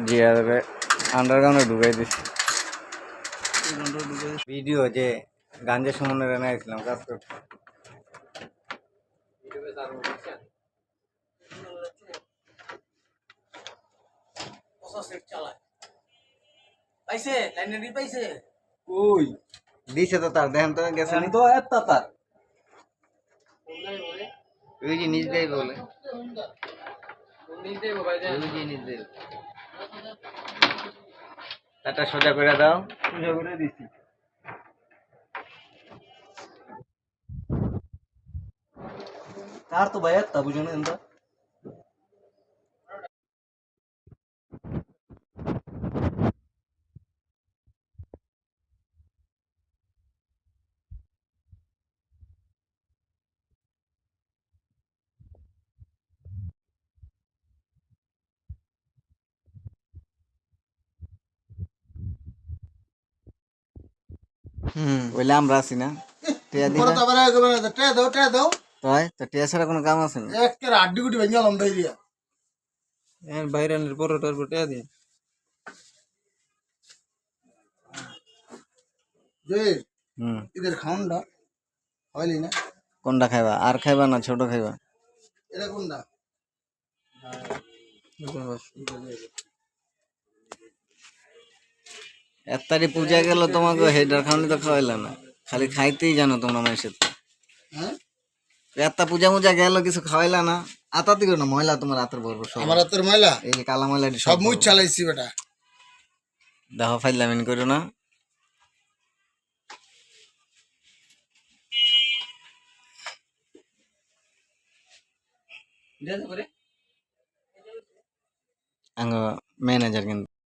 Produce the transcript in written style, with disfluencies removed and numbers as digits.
জিয়ারে আন্ডারগ্রাউন্ডে ঢুকাই দিছি ভিডিও যে গাঞ্জা সমন্বয় বানাইছিলাম কাজ করতে পাইছে লাইনে দি পাইছে ওই দিছে তো তার দেখেন তো গেছে তো এত তার ওই যে নিজ দেই বলে নিজ দেব ভাই ওই যে নিজ দেই তারটা সোজা করে দাও সোজা করে দিছি তার তো ভাই এত বুঝুন এন্দ ওইলে আমরা আছি না টিয়া দিন তাই তো টিয়া ছাড়া কোনো কাম আছে না এর বাইরানের পরোটার বটে দি এদের খাউনটা হয়নি না কোনটা খাইবা আর খাইবা না ছোট খাইবা এটা কোনটা এত্তারি পূজা গেল তোমাকে হেডার খাওয়ানি তো খাওয়াইলা না খালি খাইতেই জানো তোমরা মানুষের হ্যাঁ এত্তা পূজা মুজা গেল কিছু খাওয়াইলা না আতা দিও না ময়লা তোমার হাতের বড় সব আমার হাতের ময়লা এই যে কালা ময়লা সব মুখ চালাইছি বেটা দেখো ফাইলামিন করো না দেন করে আঙ্গ ম্যানেজার কিন্তু